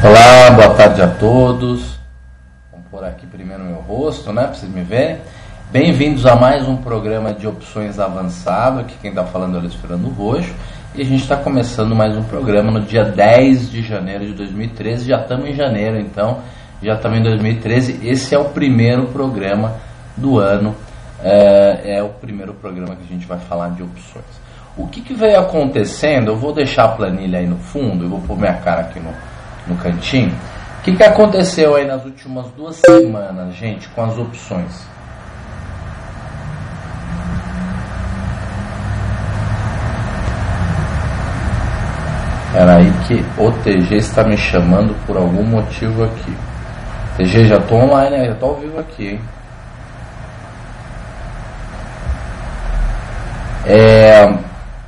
Olá, boa tarde a todos. Vamos pôr aqui primeiro meu rosto, né, para vocês me verem. Bem-vindos a mais um programa de opções avançado. Aqui quem está falando é o Luiz Fernando Roxo. E a gente está começando mais um programa no dia 10 de janeiro de 2013. Já estamos em janeiro, então já estamos em 2013. Esse é o primeiro programa do ano. É o primeiro programa que a gente vai falar de opções. O que veio acontecendo? Eu vou deixar a planilha aí no fundo. Eu vou pôr minha cara aqui no cantinho. O que aconteceu aí nas últimas 2 semanas, gente, com as opções? Espera aí que o TG está me chamando por algum motivo aqui. TG, já estou online, já estou ao vivo aqui, hein?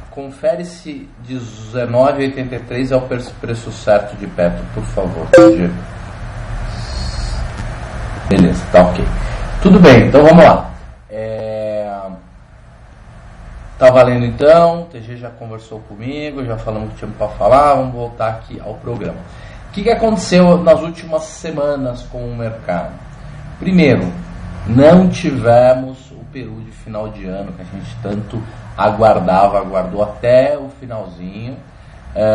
Confere se 19,83 é o preço certo de Petro, por favor. Beleza, tá ok. Tudo bem, então vamos lá. Tá valendo então, o TG já conversou comigo, já falamos o que tínhamos para falar, vamos voltar aqui ao programa. O que aconteceu nas últimas semanas com o mercado? Primeiro, não tivemos o peru de final de ano que a gente tanto aguardou até o finalzinho.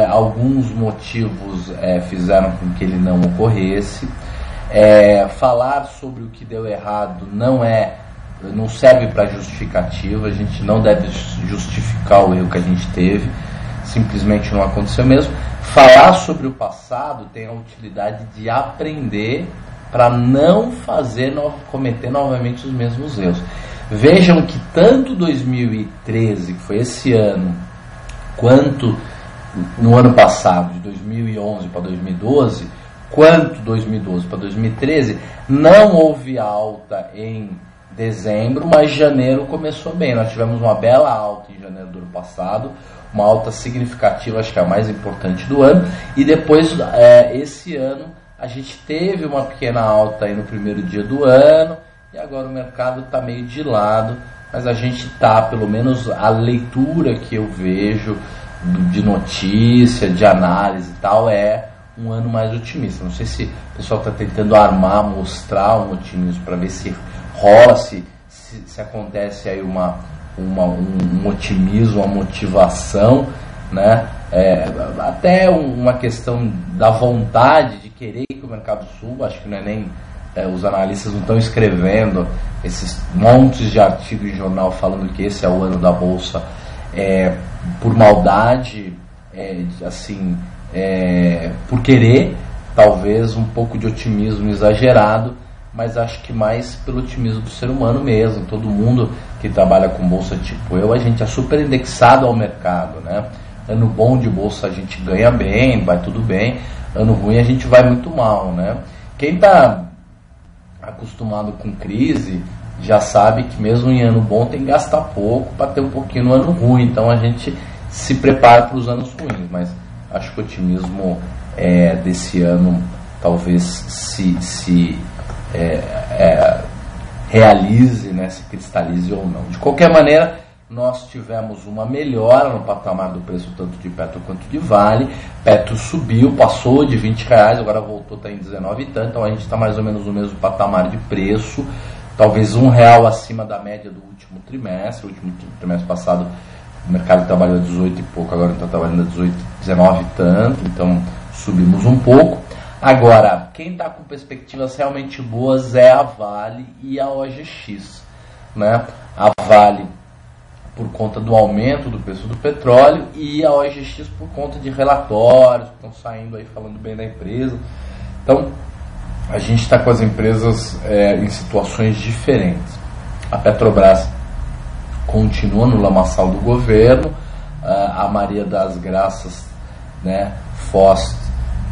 Alguns motivos fizeram com que ele não ocorresse. Falar sobre o que deu errado não serve para justificativa. A gente não deve justificar o erro que a gente teve, simplesmente não aconteceu mesmo. Falar sobre o passado tem a utilidade de aprender para não cometer novamente os mesmos erros. Vejam que tanto 2013, que foi esse ano, quanto no ano passado, de 2011 para 2012, quanto 2012 para 2013, não houve alta em dezembro, mas janeiro começou bem. Nós tivemos uma bela alta em janeiro do ano passado, uma alta significativa, acho que é a mais importante do ano, e depois, esse ano, a gente teve uma pequena alta aí no primeiro dia do ano, e agora o mercado está meio de lado, mas a gente está, pelo menos a leitura que eu vejo de notícia, de análise e tal, é um ano mais otimista. Não sei se o pessoal está tentando mostrar um otimismo para ver se rola, se acontece aí um otimismo, uma motivação, né? Até uma questão da vontade de querer que o mercado suba. Acho que não é nem os analistas não estão escrevendo esses montes de artigos em jornal falando que esse é o ano da bolsa por maldade, por querer, talvez um pouco de otimismo exagerado, mas acho que mais pelo otimismo do ser humano mesmo. Todo mundo que trabalha com bolsa tipo eu, a gente é super indexado ao mercado, né? Ano bom de bolsa a gente ganha bem, vai tudo bem. Ano ruim a gente vai muito mal, né? Quem está acostumado com crise já sabe que mesmo em ano bom tem que gastar pouco para ter um pouquinho no ano ruim. Então a gente se prepara para os anos ruins, mas acho que o otimismo desse ano talvez se realize, né, se cristalize ou não. De qualquer maneira, nós tivemos uma melhora no patamar do preço tanto de Petro quanto de Vale. Petro subiu, passou de R$20, agora voltou, está em 19 e tanto, então a gente está mais ou menos no mesmo patamar de preço, talvez R$1 acima da média do último trimestre. O último trimestre passado o mercado trabalhou a 18 e pouco, agora está trabalhando a 18, 19 e tanto, então subimos um pouco. Agora, quem está com perspectivas realmente boas é a Vale e a OGX, né? A Vale por conta do aumento do preço do petróleo e a OGX por conta de relatórios que estão saindo aí falando bem da empresa. Então, a gente está com as empresas em situações diferentes. A Petrobras continua no lamaçal do governo, a Maria das Graças, né, Foz,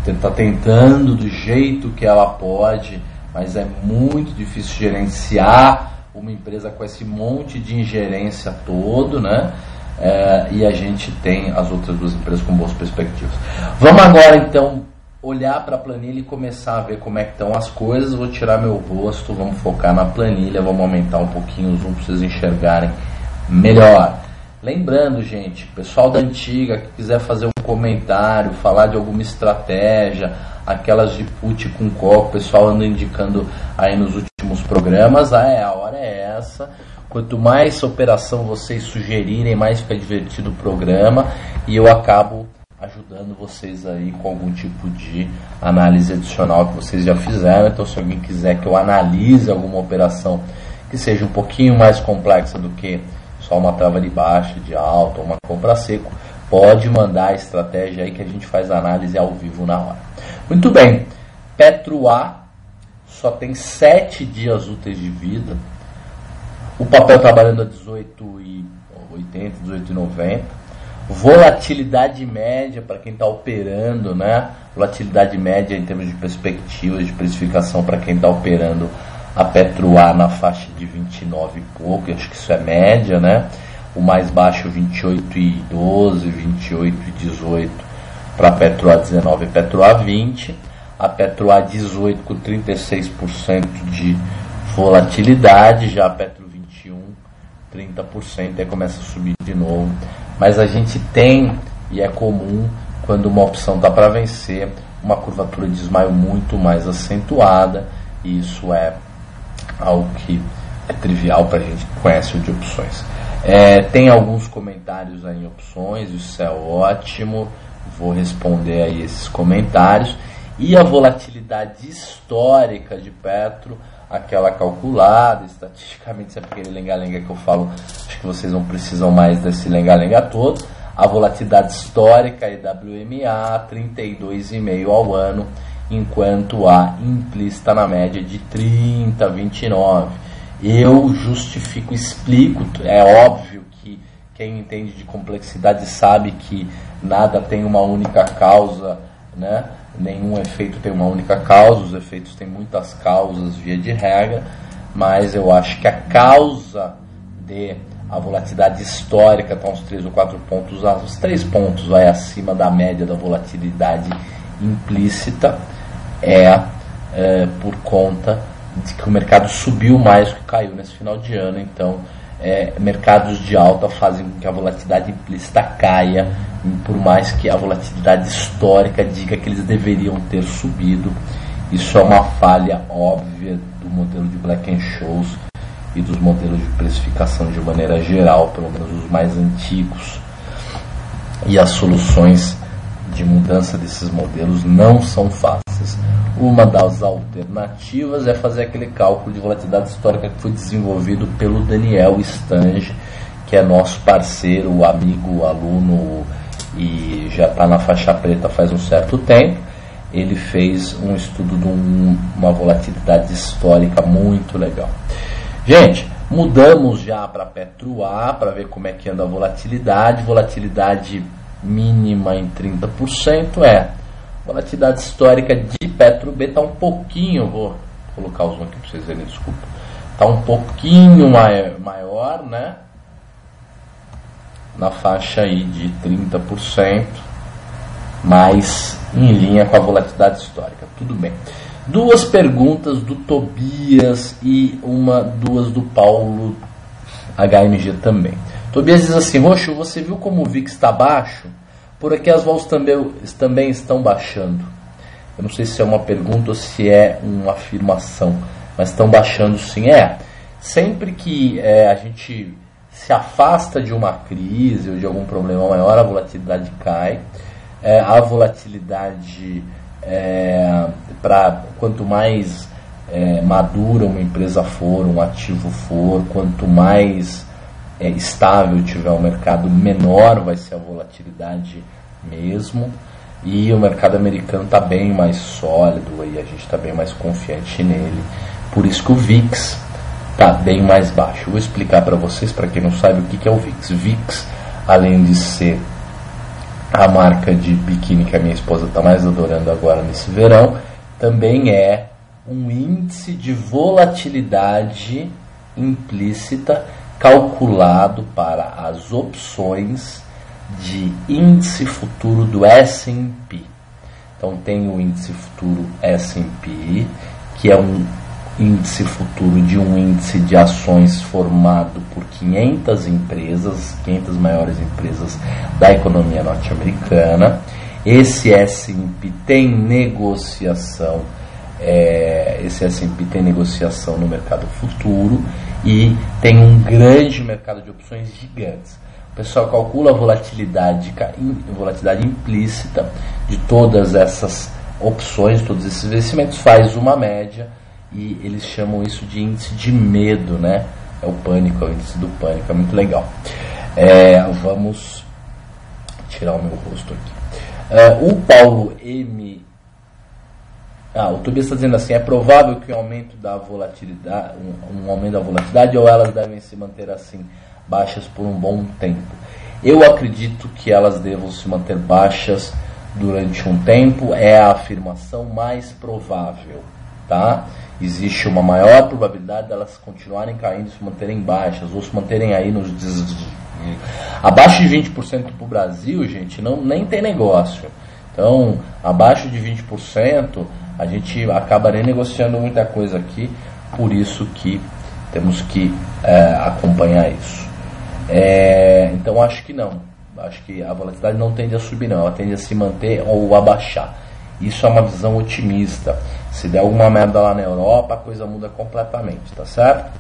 está tentando do jeito que ela pode, mas é muito difícil gerenciar uma empresa com esse monte de ingerência todo, né? E a gente tem as outras 2 empresas com boas perspectivas. Vamos agora então olhar para a planilha e começar a ver como é que estão as coisas. Vou tirar meu rosto, vamos focar na planilha, vamos aumentar um pouquinho o zoom para vocês enxergarem melhor. Lembrando, gente, pessoal da antiga que quiser fazer um comentário, falar de alguma estratégia, aquelas de put com call, o pessoal anda indicando aí nos últimos programas, a hora é essa. Quanto mais operação vocês sugerirem, mais fica divertido o programa e eu acabo ajudando vocês aí com algum tipo de análise adicional que vocês já fizeram. Então, se alguém quiser que eu analise alguma operação que seja um pouquinho mais complexa do que só uma trava de baixa, de alta, ou uma compra seco, pode mandar a estratégia aí que a gente faz a análise ao vivo na hora. Muito bem, Petro A só tem 7 dias úteis de vida. O papel trabalhando a 18,80, 18,90. Volatilidade média para quem está operando, né? Volatilidade média em termos de perspectivas de precificação para quem está operando a Petro A na faixa de 29 e pouco, acho que isso é média, né? O mais baixo 28,12, 28,18 para a Petro A 19 e Petro A 20. A Petro A 18 com 36% de volatilidade, já a Petro 21, 30%, aí começa a subir de novo. Mas a gente tem, e é comum, quando uma opção está para vencer, uma curvatura de desmaio muito mais acentuada, e isso é algo que é trivial para a gente que conhece o de opções. Tem alguns comentários aí em opções, isso é ótimo, vou responder aí esses comentários. E a volatilidade histórica de Petro, aquela calculada, estatisticamente, sempre aquele lenga-lenga que eu falo, acho que vocês não precisam mais desse lenga-lenga todo. A volatilidade histórica IWMA, 32,5 ao ano, enquanto a implícita na média de 30, 29. Eu justifico, explico, é óbvio que quem entende de complexidade sabe que nada tem uma única causa, né? Nenhum efeito tem uma única causa, os efeitos têm muitas causas via de regra, mas eu acho que a causa de a volatilidade histórica está uns 3 ou 4 pontos, uns 3 pontos vai acima da média da volatilidade implícita, por conta de que o mercado subiu mais do que caiu nesse final de ano. Então mercados de alta fazem com que a volatilidade implícita caia, por mais que a volatilidade histórica diga que eles deveriam ter subido. Isso é uma falha óbvia do modelo de Black-Scholes e dos modelos de precificação de maneira geral, pelo menos os mais antigos. E as soluções de mudança desses modelos não são fáceis. Uma das alternativas é fazer aquele cálculo de volatilidade histórica que foi desenvolvido pelo Daniel Stange, que é nosso parceiro, amigo, aluno e já está na faixa preta faz um certo tempo. Ele fez um estudo de uma volatilidade histórica muito legal. Gente, mudamos já para Petro A para ver como é que anda a volatilidade. Volatilidade mínima em 30%. Volatilidade histórica de Petro B está um pouquinho, vou colocar o zoom aqui para vocês verem, desculpa. Está um pouquinho maior, né? Na faixa aí de 30%, mas em linha com a volatilidade histórica. Tudo bem. 2 perguntas do Tobias e duas do Paulo HMG também. Tobias diz assim: Roxo, você viu como o VIX está baixo? Por aqui as vols também estão baixando. Eu não sei se é uma pergunta ou se é uma afirmação, mas estão baixando sim. Sempre que a gente se afasta de uma crise ou de algum problema maior, a volatilidade cai. A volatilidade, quanto mais madura uma empresa for, um ativo for, quanto mais estável tiver o mercado, menor vai ser a volatilidade mesmo. E o mercado americano está bem mais sólido e a gente está bem mais confiante nele. Por isso que o VIX está bem mais baixo. Eu vou explicar para vocês, para quem não sabe, o que é o VIX. VIX, além de ser a marca de biquíni que a minha esposa está mais adorando agora nesse verão, também é um índice de volatilidade implícita calculado para as opções de índice futuro do S&P. Então tem o índice futuro S&P, que é um índice futuro de um índice de ações formado por 500 empresas, 500 maiores empresas da economia norte-americana. Esse S&P tem negociação, no mercado futuro e tem um grande mercado de opções gigantes. O pessoal calcula a volatilidade implícita de todas essas opções, todos esses investimentos, faz uma média e eles chamam isso de índice de medo, né? É o pânico, é o índice do pânico, é muito legal. Vamos tirar o meu rosto aqui. O Paulo M. O Tobias está dizendo assim: é provável que um aumento da volatilidade, um aumento da volatilidade, ou elas devem se manter assim, baixas por um bom tempo? Eu acredito que elas devam se manter baixas durante um tempo, é a afirmação mais provável, tá? Existe uma maior probabilidade delas continuarem caindo, se manterem baixas, ou se manterem aí nos abaixo de 20% para o Brasil, gente, nem tem negócio. Então, abaixo de 20%, a gente acaba renegociando muita coisa aqui, por isso que temos que acompanhar isso. Então, acho que não. Acho que a volatilidade não tende a subir, não. Ela tende a se manter ou a baixar. Isso é uma visão otimista. Se der alguma merda lá na Europa, a coisa muda completamente, tá certo?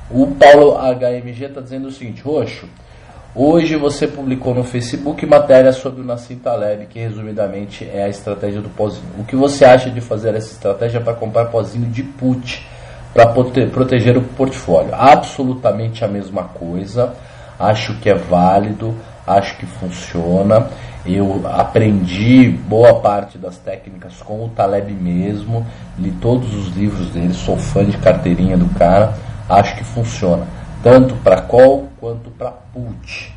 O Paulo HMG está dizendo o seguinte: Roxo, hoje você publicou no Facebook matéria sobre o Nassim Taleb, que resumidamente é a estratégia do pozinho. O que você acha de fazer essa estratégia para comprar pozinho de put para proteger o portfólio? Absolutamente a mesma coisa. Acho que é válido, acho que funciona. Eu aprendi boa parte das técnicas com o Taleb mesmo, li todos os livros dele, sou fã de carteirinha do cara, acho que funciona, tanto para call quanto para put.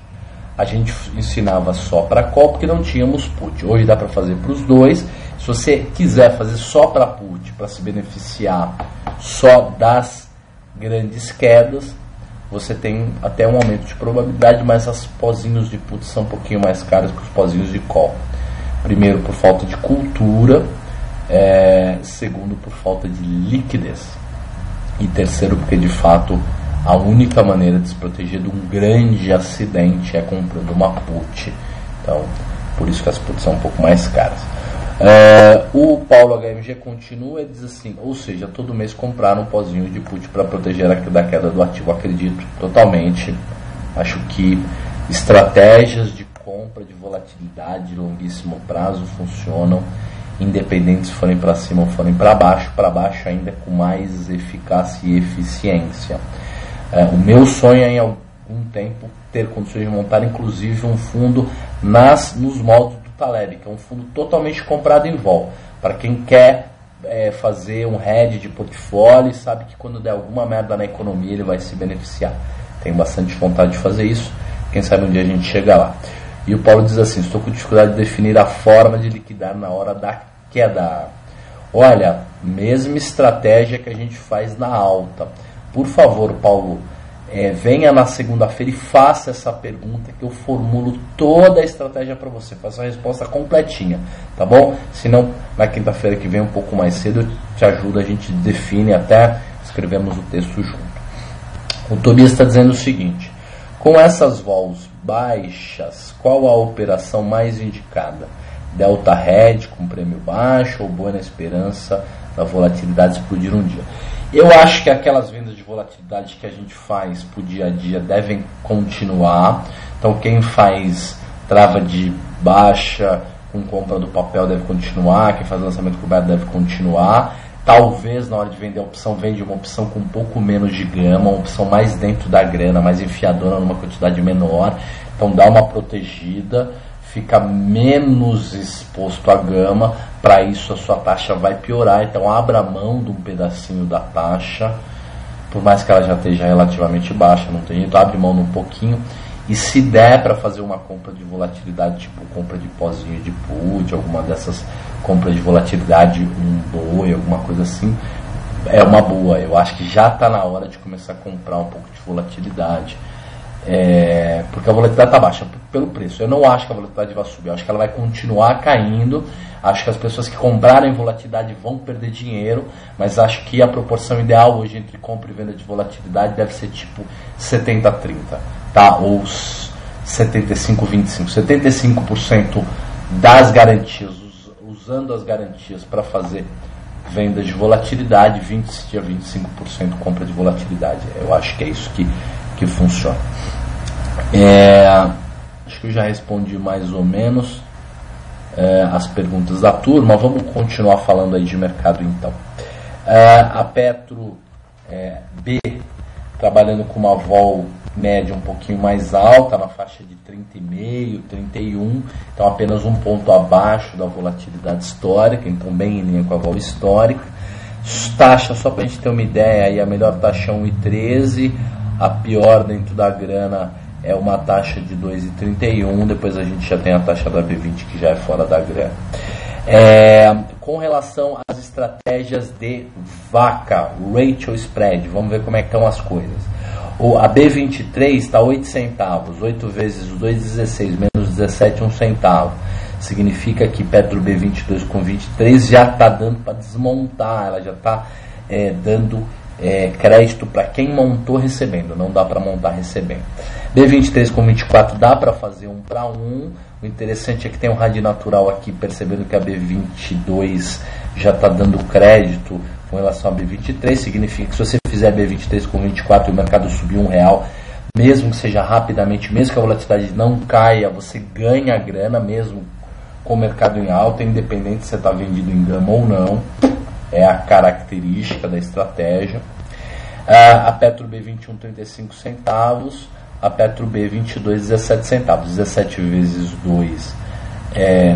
A gente ensinava só para call porque não tínhamos put, hoje dá para fazer para os dois. Se você quiser fazer só para put, para se beneficiar só das grandes quedas, você tem até um aumento de probabilidade, mas as pozinhos de put são um pouquinho mais caros que os pozinhos de call. Primeiro, por falta de cultura. Segundo, por falta de liquidez. E terceiro, porque de fato a única maneira de se proteger de um grande acidente é comprando uma put. Então, por isso que as puts são um pouco mais caras. O Paulo HMG continua e diz assim: ou seja, todo mês comprar um pozinho de put para proteger da queda do ativo. Acredito totalmente. Acho que estratégias de compra de volatilidade de longuíssimo prazo funcionam, independente se forem para cima ou forem para baixo ainda com mais eficácia e eficiência. O meu sonho é em algum tempo ter condições de montar inclusive um fundo nos moldes Taleb, que é um fundo totalmente comprado em vol, para quem quer fazer um hedge de portfólio e sabe que quando der alguma merda na economia ele vai se beneficiar. Tenho bastante vontade de fazer isso, quem sabe um dia a gente chega lá. E o Paulo diz assim: estou com dificuldade de definir a forma de liquidar na hora da queda. Olha, mesma estratégia que a gente faz na alta. Por favor, Paulo, venha na segunda-feira e faça essa pergunta que eu formulo toda a estratégia para você. Faça a resposta completinha, tá bom? Se não, na quinta-feira que vem, um pouco mais cedo, eu te ajudo, a gente define, até escrevemos o texto junto. O Tobias está dizendo o seguinte: com essas vols baixas, qual a operação mais indicada? Delta Hedge com prêmio baixo ou boa na esperança da volatilidade explodir um dia? Eu acho que aquelas vendas de volatilidade que a gente faz por dia a dia devem continuar. Então quem faz trava de baixa com compra do papel deve continuar, quem faz lançamento coberto deve continuar. Talvez na hora de vender a opção, vende uma opção com um pouco menos de gama, uma opção mais dentro da grana, mais enfiadora numa quantidade menor. Então dá uma protegida, fica menos exposto à gama. Para isso a sua taxa vai piorar, então abra mão de um pedacinho da taxa, por mais que ela já esteja relativamente baixa, não tem jeito, abre mão de um pouquinho. E se der para fazer uma compra de volatilidade, tipo compra de pozinho de put, alguma dessas compras de volatilidade, um boi, alguma coisa assim, é uma boa. Eu acho que já está na hora de começar a comprar um pouco de volatilidade. Porque a volatilidade está baixa pelo preço. Eu não acho que a volatilidade vai subir, eu acho que ela vai continuar caindo. Acho que as pessoas que comprarem volatilidade vão perder dinheiro, mas acho que a proporção ideal hoje entre compra e venda de volatilidade deve ser tipo 70-30, tá? Ou 75-25. 75% das garantias, usando as garantias para fazer venda de volatilidade, 20-25% compra de volatilidade. Eu acho que é isso que funciona. Acho que eu já respondi mais ou menos as perguntas da turma. Vamos continuar falando aí de mercado então. A Petro B trabalhando com uma vol média um pouquinho mais alta, na faixa de 30,5, 31, então apenas um ponto abaixo da volatilidade histórica, então bem em linha com a vol histórica. Taxa, só para a gente ter uma ideia, aí a melhor taxa é 1,13, a pior dentro da grana é uma taxa de 2,31, depois a gente já tem a taxa da B20 que já é fora da grana. Com relação às estratégias de vaca, ratio spread, vamos ver como é que estão as coisas. A B23 está 8 centavos, 8 vezes 2,16 menos 17, 1 centavo. Significa que Petro B22 com 23 já está dando para desmontar, ela já está dando crédito para quem montou recebendo, não dá para montar recebendo. B23 com 24 dá para fazer 1 para 1. O interessante é que tem um RAD natural aqui, percebendo que a B22 já está dando crédito com relação a B23, significa que se você fizer B23 com 24 e o mercado subir R$1, mesmo que seja rapidamente, mesmo que a volatilidade não caia, você ganha grana mesmo com o mercado em alta, independente se você está vendido em gama ou não. É a característica da estratégia. A Petro B21, 35 centavos. A Petro B22, 17 centavos. 17 vezes 2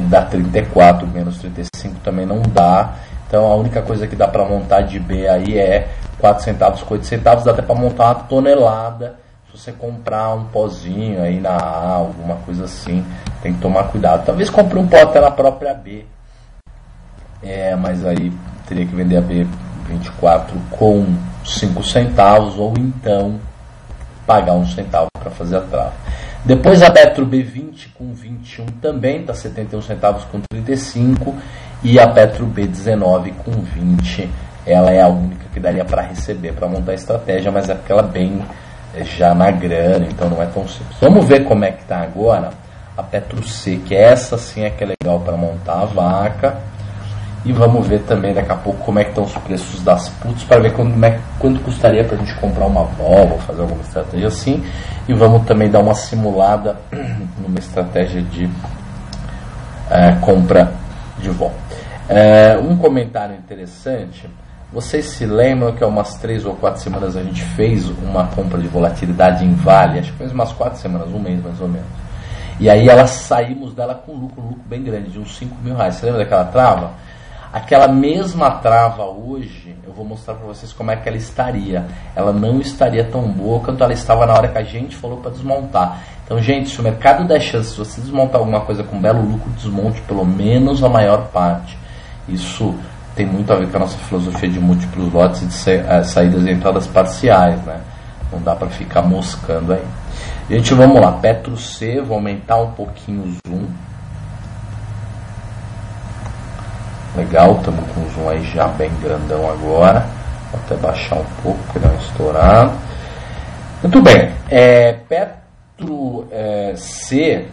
dá 34, menos 35 também não dá. Então a única coisa que dá para montar de B aí é 4 centavos com 8 centavos. Dá até para montar uma tonelada. Se você comprar um pozinho aí na A, alguma coisa assim, tem que tomar cuidado. Talvez compre um pó até na própria B. Mas aí teria que vender a B24 com 5 centavos ou então pagar 1 centavo para fazer a trava. Depois a Petro B20 com 21 também está 71 centavos com 35 e a Petro B19 com 20, ela é a única que daria para receber, para montar a estratégia, mas é porque ela bem já na grana, então não é tão simples. Vamos ver como é que está agora a Petro C, que essa sim é que é legal para montar a vaca. E vamos ver também daqui a pouco como é que estão os preços das puts, para ver quanto custaria para a gente comprar uma Volvo, fazer alguma estratégia assim. E vamos também dar uma simulada numa estratégia de compra de vol. Um comentário interessante: vocês se lembram que há umas 3 ou 4 semanas a gente fez uma compra de volatilidade em Vale? Acho que fez umas 4 semanas, um mês mais ou menos. E aí saímos dela com um lucro bem grande, de uns R$5.000. Você lembra daquela trava? Aquela mesma trava hoje, eu vou mostrar para vocês como é que ela estaria. Ela não estaria tão boa quanto ela estava na hora que a gente falou para desmontar. Então, gente, se o mercado der chance, se você desmontar alguma coisa com belo lucro, desmonte pelo menos a maior parte. Isso tem muito a ver com a nossa filosofia de múltiplos lotes e de saídas e entradas parciais, né? Não dá para ficar moscando aí. Gente, vamos lá. Petro C, vou aumentar um pouquinho o zoom. Legal, estamos com o zoom aí já bem grandão agora. Vou até baixar um pouco para dar uma estourada. Muito bem. Petro C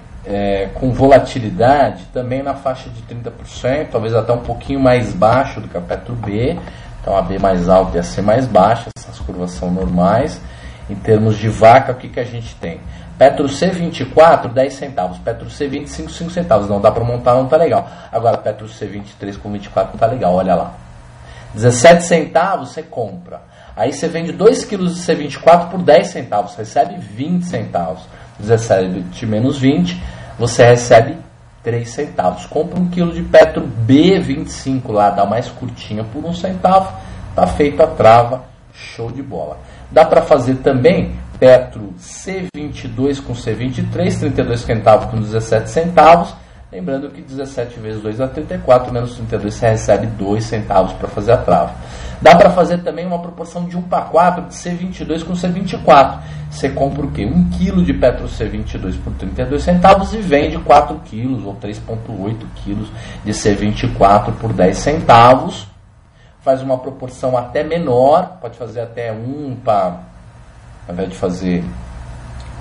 com volatilidade também na faixa de 30%, talvez até um pouquinho mais baixo do que a Petro B. Então a B mais alta e a C mais baixa, essas curvas são normais. Em termos de vaca, o que a gente tem? Petro C24, 10 centavos. Petro C25, 5 centavos. Não dá para montar, não tá legal. Agora, Petro C23 com 24 não tá legal, olha lá. 17 centavos você compra. Aí você vende 2 quilos de C24 por 10 centavos. Recebe 20 centavos. 17 menos 20, você recebe 3 centavos. Compra 1 quilo de Petro B25 lá, dá mais curtinha por 1 centavo. Tá feita a trava, show de bola. Dá para fazer também Petro C22 com C23, 32 centavos com 17 centavos. Lembrando que 17 vezes 2 dá 34, menos 32 você recebe 2 centavos para fazer a trava. Dá para fazer também uma proporção de 1/4 de C22 com C24. Você compra o quê? 1 kg de Petro C22 por 32 centavos e vende 4 kg ou 3,8 kg de C24 por 10 centavos. Faz uma proporção até menor, pode fazer até 1 para, ao invés de fazer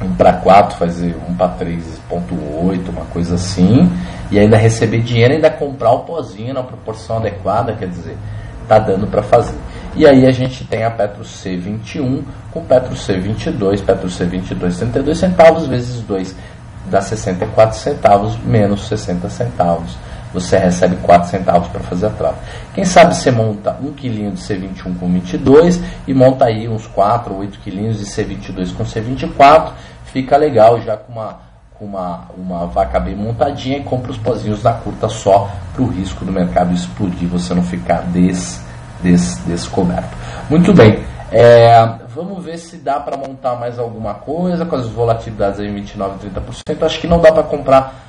1/4, fazer 1/3,8, uma coisa assim, e ainda receber dinheiro e ainda comprar o pozinho na proporção adequada, quer dizer, tá dando para fazer. E aí a gente tem a Petro C21 com Petro C22, Petro C22 32 centavos vezes 2 dá 64 centavos menos 60 centavos. Você recebe 4 centavos para fazer a trava. Quem sabe você monta 1 kg de C21 com 22 e monta aí uns 4 ou 8 kg de C22 com C24. Fica legal já com uma vaca bem montadinha e compra os pozinhos na curta só para o risco do mercado explodir, você não ficar descoberto. Muito bem, vamos ver se dá para montar mais alguma coisa com as volatilidades aí 29% e 30%. Acho que não dá para comprar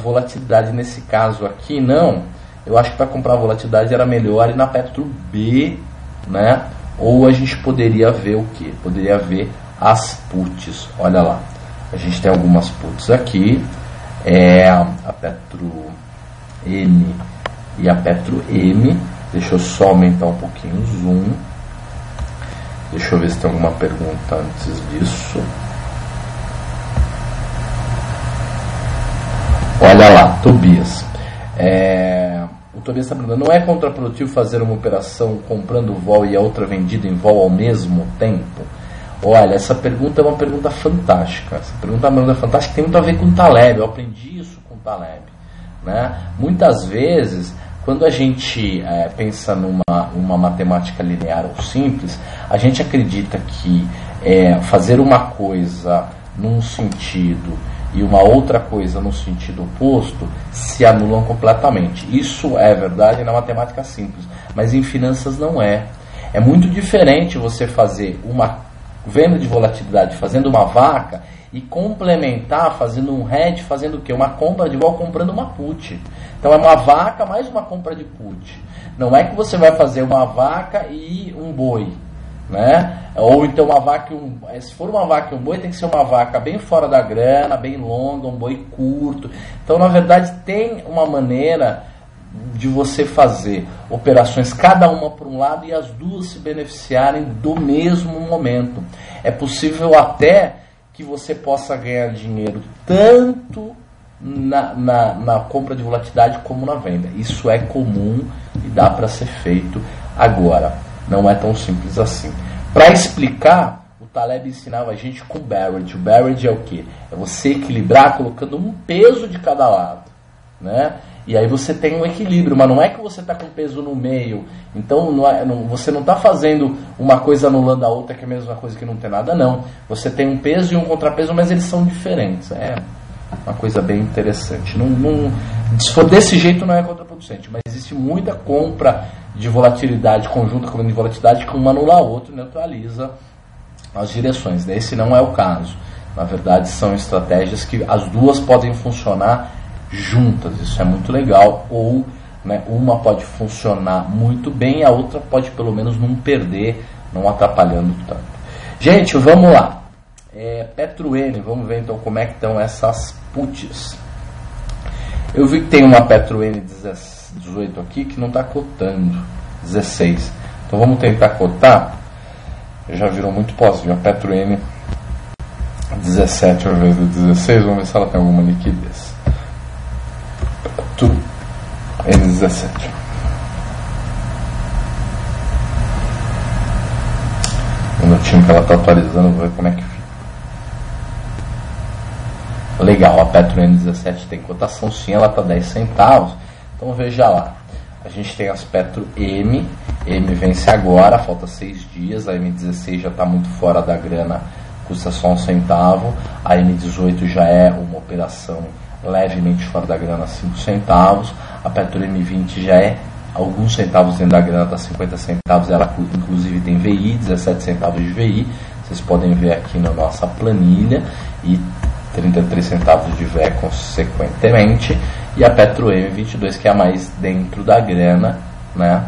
volatilidade nesse caso aqui, não. Eu acho que para comprar volatilidade era melhor ir na Petro B, né? Ou a gente poderia ver o que? Poderia ver as puts. Olha lá, a gente tem algumas puts aqui, a Petro M e a Petro M. Deixa eu só aumentar um pouquinho o zoom. Deixa eu ver se tem alguma pergunta antes disso. Olha lá, Tobias. O Tobias está perguntando, não é contraprodutivo fazer uma operação comprando vol e a outra vendida em vol ao mesmo tempo? Olha, essa pergunta é uma pergunta fantástica. Essa pergunta é uma pergunta fantástica, tem muito a ver com o Taleb. Eu aprendi isso com o Taleb, né? Muitas vezes, quando a gente pensa numa matemática linear ou simples, a gente acredita que fazer uma coisa num sentido e uma outra coisa no sentido oposto se anulam completamente. Isso é verdade na matemática simples, mas em finanças não é. É muito diferente você fazer uma venda de volatilidade fazendo uma vaca e complementar fazendo um hedge, fazendo o quê? Uma compra de vol comprando uma put. Então é uma vaca mais uma compra de put. Não é que você vai fazer uma vaca e um boi, né? Ou então uma vaca se for uma vaca e um boi, tem que ser uma vaca bem fora da grana, bem longa, um boi curto. Então, na verdade, tem uma maneira de você fazer operações, cada uma por um lado, e as duas se beneficiarem do mesmo momento. É possível até que você possa ganhar dinheiro tanto na compra de volatilidade como na venda. Isso é comum e dá para ser feito agora. Não é tão simples assim. Para explicar, o Taleb ensinava a gente com o Barrett. O Barrett é o quê? É você equilibrar colocando um peso de cada lado, né? E aí você tem um equilíbrio, mas não é que você está com peso no meio. Então você não está fazendo uma coisa anulando a outra, que é a mesma coisa que não tem nada, não. Você tem um peso e um contrapeso, mas eles são diferentes. É uma coisa bem interessante. Se for desse jeito, não é contraproducente, mas existe muita compra de volatilidade conjunta com de volatilidade que uma anula a outra e neutraliza as direções. Esse não é o caso. Na verdade, são estratégias que as duas podem funcionar juntas. Isso é muito legal. Ou, né, uma pode funcionar muito bem, a outra pode pelo menos não perder, não atrapalhando tanto. Gente, vamos lá. Petro N, vamos ver então como é que estão essas puts. Eu vi que tem uma Petro N18 aqui que não está cotando, 16. Então vamos tentar cotar. Já virou muito pozinho. A Petro N17 ao invés de 16, vamos ver se ela tem alguma liquidez. Petro N17. Um minutinho que ela está atualizando, vou ver como é que fica. Legal, a Petro N17 tem cotação sim, ela está 10 centavos. Então veja lá, a gente tem as Petro M vence agora, falta 6 dias, a M16 já está muito fora da grana, custa só 1 centavo, a M18 já é uma operação levemente fora da grana, 5 centavos, a Petro M20 já é alguns centavos dentro da grana, está 50 centavos, ela inclusive tem VI, 17 centavos de VI, vocês podem ver aqui na nossa planilha, e 33 centavos de VE consequentemente, e a Petro M22, que é a mais dentro da grana, né,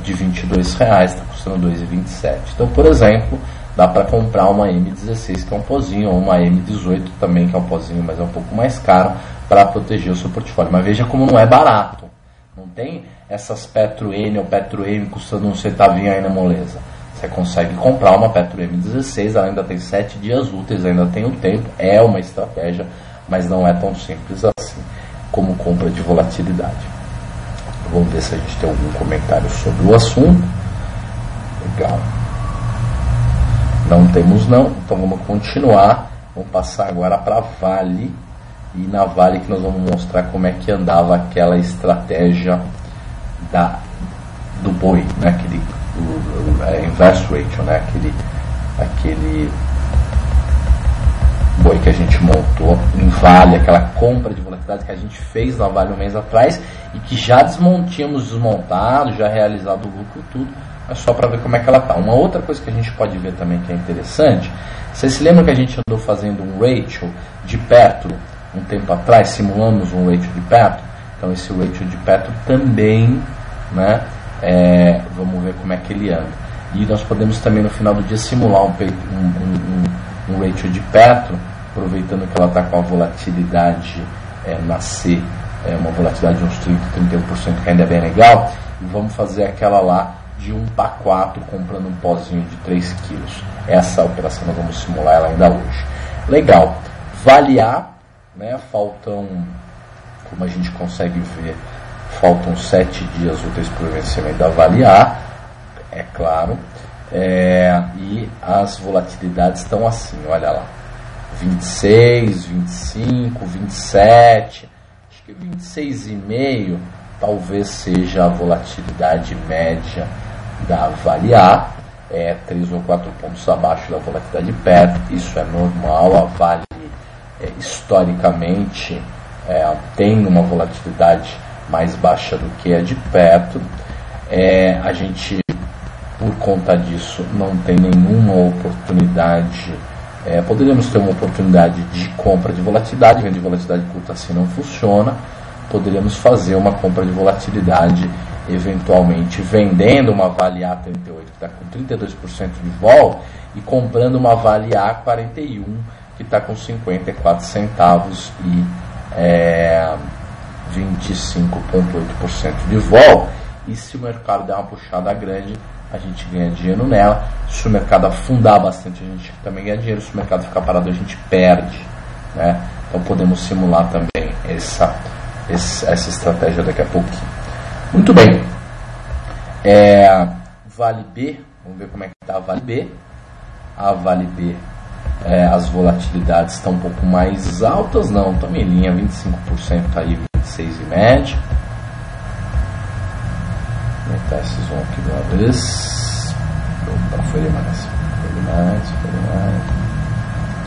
de R$22, está custando R$2,27. Então, por exemplo, dá para comprar uma M16, que é um pozinho, ou uma M18 também, que é um pozinho, mas é um pouco mais caro, para proteger o seu portfólio. Mas veja como não é barato. Não tem essas Petro N ou Petro M custando um centavinho aí na moleza. Você consegue comprar uma Petro M16, ela ainda tem 7 dias úteis, ainda tem o tempo, é uma estratégia, mas não é tão simples assim como compra de volatilidade. Vamos ver se a gente tem algum comentário sobre o assunto. Legal. Não temos não, então vamos continuar. Vamos passar agora para Vale. E na Vale que nós vamos mostrar como é que andava aquela estratégia do boi, né? Aquele inverse ratio, né? Aquele boi que a gente montou em Vale, aquela compra de volatilidade que a gente fez na Vale um mês atrás e que já tínhamos desmontado, já realizado o lucro tudo, mas só para ver como é que ela está. Uma outra coisa que a gente pode ver também que é interessante, vocês se lembram que a gente andou fazendo um ratio de Petro um tempo atrás, simulamos um ratio de Petro? Então esse ratio de Petro também, né, vamos ver como é que ele anda. E nós podemos também no final do dia simular um ratio de Petro, aproveitando que ela está com a volatilidade na C, uma volatilidade de uns 30%, 31%, que ainda é bem legal, e vamos fazer aquela lá de 1/4, comprando um pozinho de 3 quilos. Essa operação nós vamos simular ela ainda hoje. Legal. Vale A, né, faltam, como a gente consegue ver, faltam 7 dias úteis para o vencimento da Vale A, é claro, e as volatilidades estão assim, olha lá, 26, 25, 27, acho que 26,5 talvez seja a volatilidade média da Vale A, 3 ou 4 pontos abaixo da volatilidade Petro, isso é normal. A Vale historicamente tem uma volatilidade mais baixa do que a de Petro. A gente, por conta disso, não tem nenhuma oportunidade. Poderíamos ter uma oportunidade de compra de volatilidade, venda de volatilidade curta assim não funciona. Poderíamos fazer uma compra de volatilidade, eventualmente vendendo uma Vale A 38 que está com 32% de vol e comprando uma Vale A 41 que está com 54 centavos e 25,8% de vol. E se o mercado der uma puxada grande, a gente ganha dinheiro nela. Se o mercado afundar bastante, a gente também ganha dinheiro. Se o mercado ficar parado, a gente perde, né? Então podemos simular também essa estratégia daqui a pouquinho. Muito bem. Vale B, vamos ver como é que está a Vale B. A Vale B, as volatilidades estão um pouco mais altas, não, estão em linha, 25% aí, 26% em média. Vou aumentar esses um aqui de uma vez. Opa, foi demais.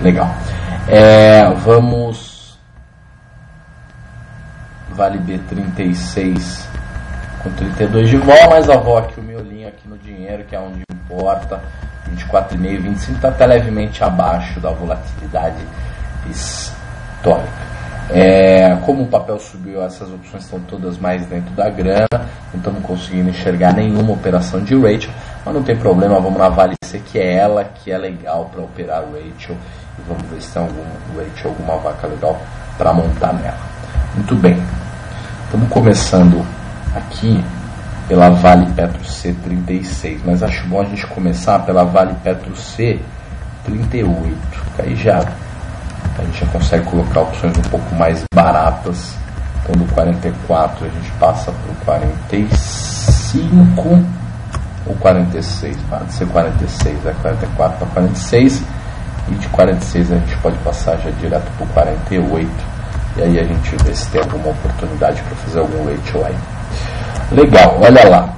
Legal. Vamos. Vale B 36 com 32 de vol, mas a vol aqui, o miolinho aqui no dinheiro, que é onde importa, 24,5, 25, está até levemente abaixo da volatilidade histórica. Como o papel subiu, essas opções estão todas mais dentro da grana, não estamos conseguindo enxergar nenhuma operação de ratio, mas não tem problema, vamos na Vale C, que é ela que é legal para operar ratio, e vamos ver se tem algum ratio, alguma vaca legal para montar nela. Muito bem, estamos começando aqui pela Vale Petro C 36, mas acho bom a gente começar pela Vale Petro C 38, que aí já a gente já consegue colocar opções um pouco mais baratas. Então do 44 a gente passa para o 45 ou 46, pode ser 46, 44 para 46, e de 46 a gente pode passar já direto para o 48, e aí a gente vê se tem alguma oportunidade para fazer algum ratio aí. Legal, olha lá.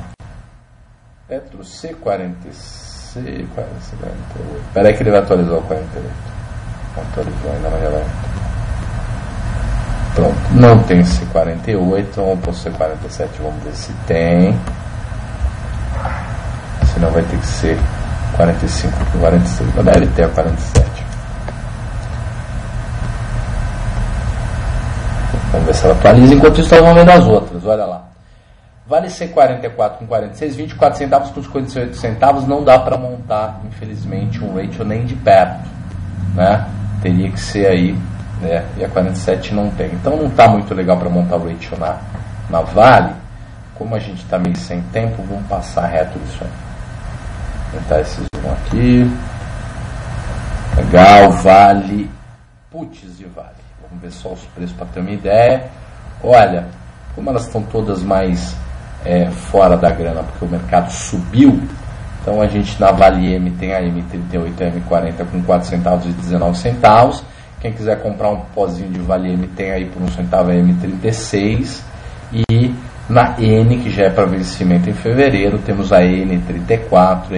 Petro C 46, 48. Espera aí que ele vai atualizar o 48. Atualizou ainda, mas já vai. Pronto, não tem esse 48, então vamos pôr C 47, vamos ver se tem. Senão vai ter que ser 45 para 46, mas deve ter a 47. Vamos ver se ela atualiza. Enquanto isso, nós vamos vendo as outras. Olha lá. Vale C44 com 46, 24 centavos com 58 centavos. Não dá para montar, infelizmente, um ratio nem de perto, né? Teria que ser aí, né? E a 47 não tem. Então não está muito legal para montar o ratio na Vale. Como a gente está meio sem tempo, vamos passar reto isso aí. Vou tentar esses um aqui. Legal, Vale. Puts de Vale. Vamos ver só os preços para ter uma ideia. Olha, como elas estão todas mais fora da grana, porque o mercado subiu, então a gente na Vale M tem a M38 e a M40 com 4 centavos e 19 centavos. Quem quiser comprar um pozinho de Vale M tem aí por 1 centavo a M36. E na N, que já é para vencimento em fevereiro, temos a N34,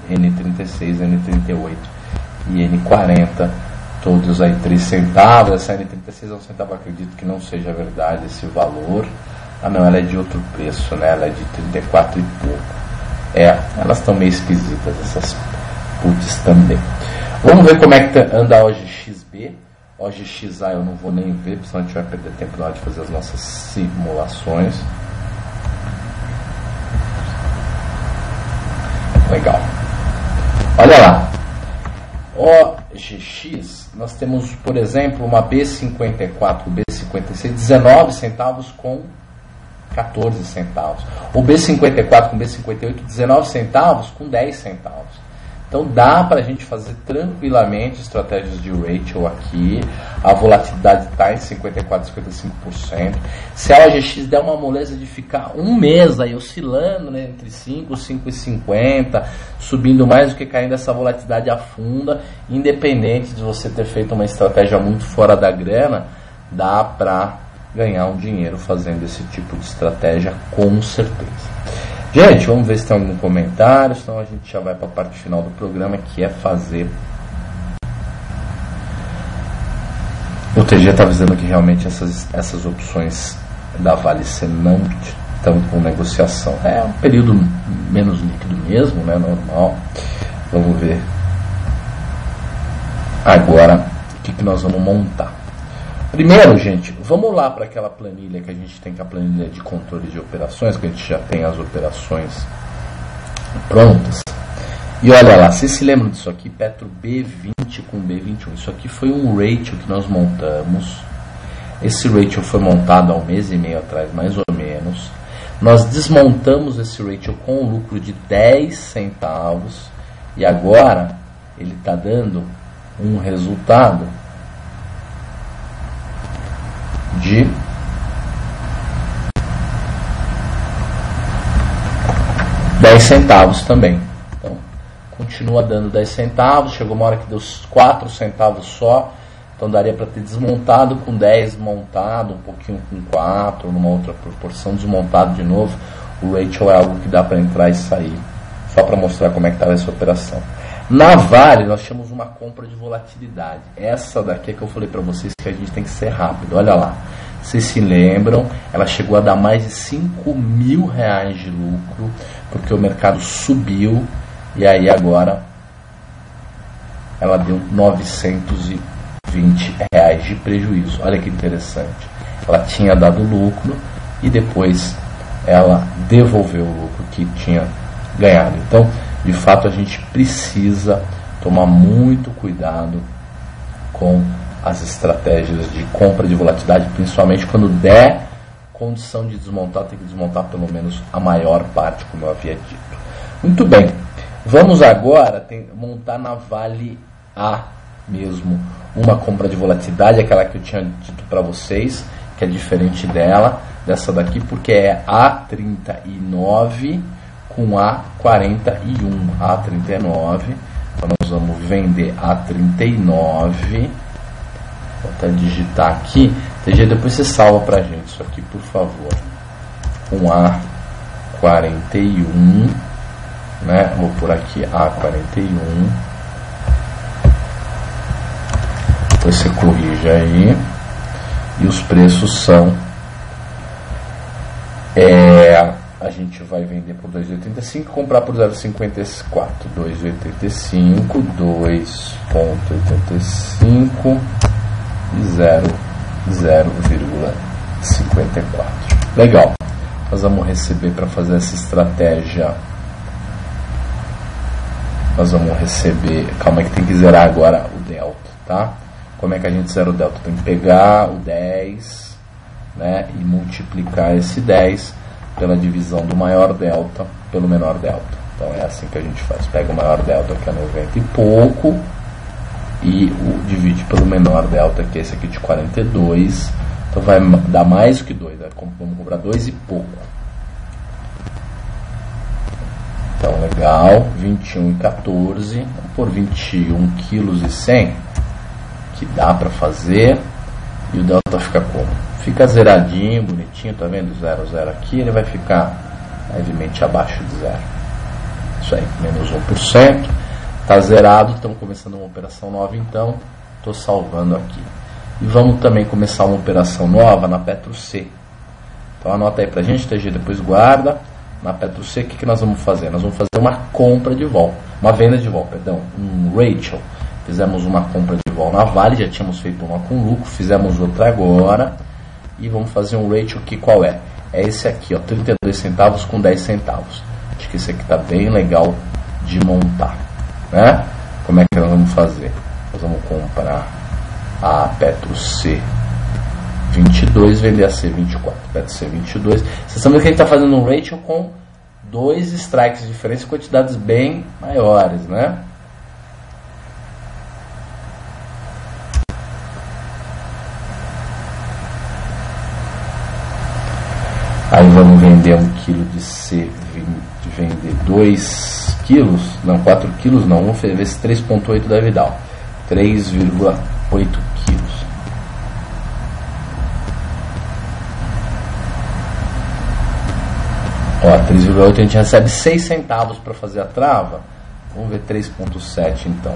N36, N38 e N40, todos aí 3 centavos. Essa N36 é 1 centavo, acredito que não seja verdade esse valor. Ah não, ela é de outro preço, né? Ela é de 34 e pouco. Elas estão meio esquisitas, essas puts também. Vamos ver como é que anda a OGXB. OGXA eu não vou nem ver, porque senão a gente vai perder tempo na hora de fazer as nossas simulações. Legal. Olha lá. OGX, nós temos, por exemplo, uma B54, B56, 19 centavos com 14 centavos. O B54 com B58, 19 centavos com 10 centavos. Então dá para a gente fazer tranquilamente estratégias de ratio aqui. A volatilidade está em 54%, 55%. Se a OGX der uma moleza de ficar um mês aí oscilando, né, entre 5 e 5,50, subindo mais do que caindo, essa volatilidade afunda. Independente de você ter feito uma estratégia muito fora da grana, dá para ganhar um dinheiro fazendo esse tipo de estratégia, com certeza. Gente, vamos ver se tem algum comentário, senão a gente já vai para a parte final do programa, que é fazer... O TG está avisando que realmente essas opções da Vale C não estão com negociação. É um período menos líquido mesmo, né, normal. Vamos ver agora o que nós vamos montar. Primeiro, gente, vamos lá para aquela planilha que a gente tem, que é a planilha de controle de operações, que a gente já tem as operações prontas. E olha lá, vocês se lembram disso aqui? Petro B20 com B21. Isso aqui foi um ratio que nós montamos. Esse ratio foi montado há um mês e meio atrás, mais ou menos. Nós desmontamos esse ratio com um lucro de 10 centavos. E agora ele está dando um resultado de R$10 também. Então, continua dando 10 centavos. Chegou uma hora que deu 4 centavos só. Então, daria para ter desmontado com 10 montado, um pouquinho com 4, numa outra proporção, desmontado de novo. O ratio é algo que dá para entrar e sair. Só para mostrar como é que estava essa operação. Na Vale, nós tínhamos uma compra de volatilidade. Essa daqui é que eu falei para vocês que a gente tem que ser rápido. Olha lá. Vocês se lembram? Ela chegou a dar mais de R$5.000 de lucro, porque o mercado subiu. E aí agora ela deu R$920 de prejuízo. Olha que interessante. Ela tinha dado lucro e depois ela devolveu o lucro que tinha ganhado. Então, de fato, a gente precisa tomar muito cuidado com as estratégias de compra de volatilidade, principalmente quando der condição de desmontar, tem que desmontar pelo menos a maior parte, como eu havia dito. Muito bem, vamos agora montar na Vale A mesmo uma compra de volatilidade, aquela que eu tinha dito para vocês, que é diferente dessa daqui, porque é A39 com A41, A39, então nós vamos vender A39, vou até digitar aqui, TG, depois você salva pra gente isso aqui, por favor, com A41, né, vou por aqui A41, depois você corrige aí, e os preços são, a gente vai vender por 2,85, comprar por 0,54, 2,85, 2,85 e 0,0,5. 54. Legal. Nós vamos receber para fazer essa estratégia. Nós vamos receber. Calma aí que tem que zerar agora o delta, tá? Como é que a gente zera o delta? Tem que pegar o 10, né, e multiplicar esse 10 pela divisão do maior delta pelo menor delta. Então é assim que a gente faz. Pega o maior delta, que é 90 e pouco, e o divide pelo menor delta, que é esse aqui de 42. Então vai dar mais do que 2, né? Vamos cobrar 2 e pouco. Então legal, 21 e 14, vamos por 21 kg e 100, que dá para fazer, e o delta fica como? Fica zeradinho, bonitinho, tá vendo? 0, 0 aqui, ele vai ficar levemente abaixo de 0. Isso aí, menos 1%, tá zerado, estamos começando uma operação nova então, estou salvando aqui. E vamos também começar uma operação nova na Petro C. Então anota aí pra gente, TG, depois guarda. Na Petro C, o que nós vamos fazer? Nós vamos fazer uma compra de vol, uma venda de vol, perdão, um Rachel. Fizemos uma compra de vol na Vale, já tínhamos feito uma com lucro, fizemos outra agora. E vamos fazer um Rachel que qual é? É esse aqui, ó, 32 centavos com 10 centavos. Acho que esse aqui tá bem legal de montar, né? Como é que nós vamos fazer? Nós vamos comprar a Petro C 22, vender a C24, Petro C22. Vocês estão vendo que a gente está fazendo um ratio com 2 strikes de diferença, quantidades bem maiores, né? Aí vamos vender 1 kg de C, vender 2 quilos, não, 4 quilos não, vamos ver se 3,8 deve dar, 3,8 quilos. Ó, 3,8 a gente recebe 6 centavos para fazer a trava. Vamos ver 3,7 então.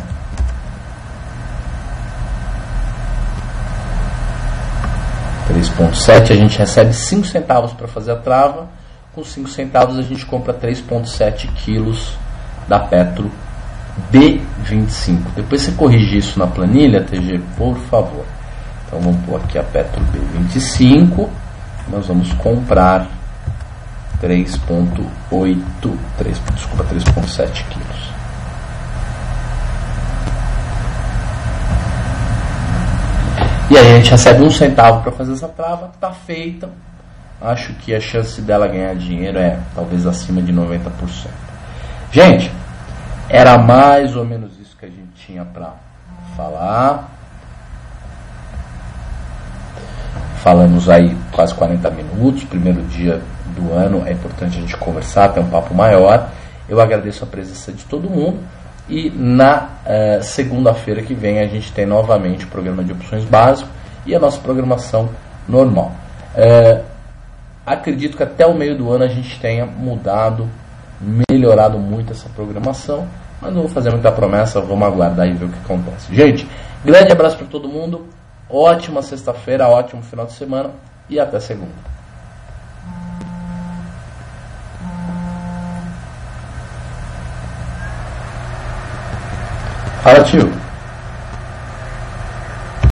A gente recebe 5 centavos para fazer a trava. Com 5 centavos a gente compra 3,7 quilos da Petro B25. Depois você corrige isso na planilha, TG, por favor. Então vamos pôr aqui a Petro B25. Nós vamos comprar 3,7 quilos. E aí a gente recebe 1 centavo para fazer essa trava, está feita. Acho que a chance dela ganhar dinheiro é talvez acima de 90%. Gente, era mais ou menos isso que a gente tinha para falar. Falamos aí quase 40 minutos, primeiro dia do ano, é importante a gente conversar, ter um papo maior. Eu agradeço a presença de todo mundo. E na segunda-feira que vem a gente tem novamente o programa de opções básico e a nossa programação normal. Acredito que até o meio do ano a gente tenha mudado, melhorado muito essa programação, mas não vou fazer muita promessa, vamos aguardar e ver o que acontece. Gente, grande abraço para todo mundo, ótima sexta-feira, ótimo final de semana e até segunda. Fala, tio.